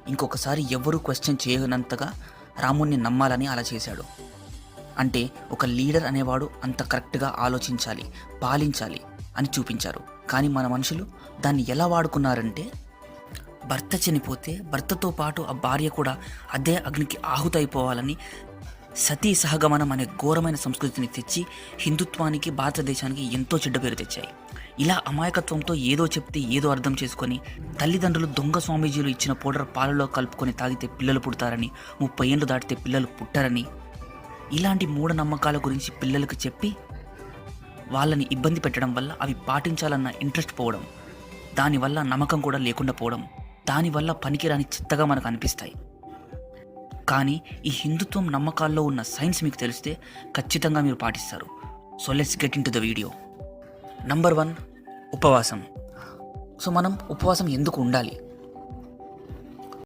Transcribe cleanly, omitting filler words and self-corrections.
ఇంకొకసారి ఎవరూ క్వశ్చన్ చేయనంతగా రాముణ్ణి నమ్మాలని అలా చేశాడు. అంటే ఒక లీడర్ అనేవాడు అంత కరెక్ట్గా ఆలోచించాలి, పాలించాలి అని చూపించారు. కానీ మన మనుషులు దాన్ని ఎలా వాడుకున్నారంటే, భర్త చనిపోతే భర్తతో పాటు ఆ భార్య కూడా అదే అగ్నికి ఆహుతైపోవాలని సతీ సహగమనం అనే ఘోరమైన సంస్కృతిని తెచ్చి హిందుత్వానికి, భారతదేశానికి ఎంతో చెడ్డ పేరు తెచ్చాయి. ఇలా అమాయకత్వంతో ఏదో చెప్తే ఏదో అర్థం చేసుకొని తల్లిదండ్రులు దొంగ స్వామీజీలు ఇచ్చిన పౌడర్ పాలలో కలుపుకొని తాగితే పిల్లలు పుడతారని, 30 ఏళ్ళు దాటితే పిల్లలు పుట్టరని, ఇలాంటి మూఢనమ్మకాల గురించి పిల్లలకు చెప్పి వాళ్ళని ఇబ్బంది పెట్టడం వల్ల అవి పాటించాలన్న ఇంట్రెస్ట్ పోవడం, దానివల్ల నమ్మకం కూడా లేకుండా పోవడం, దానివల్ల పనికిరాని చెత్తగా మనకు అనిపిస్తాయి. కానీ ఈ హిందుత్వం నమ్మకాల్లో ఉన్న సైన్స్ మీకు తెలిస్తే ఖచ్చితంగా మీరు పాటిస్తారు. So let's get in to the video. Number 1, ఉపవాసం. సో మనం ఉపవాసం ఎందుకు ఉండాలి?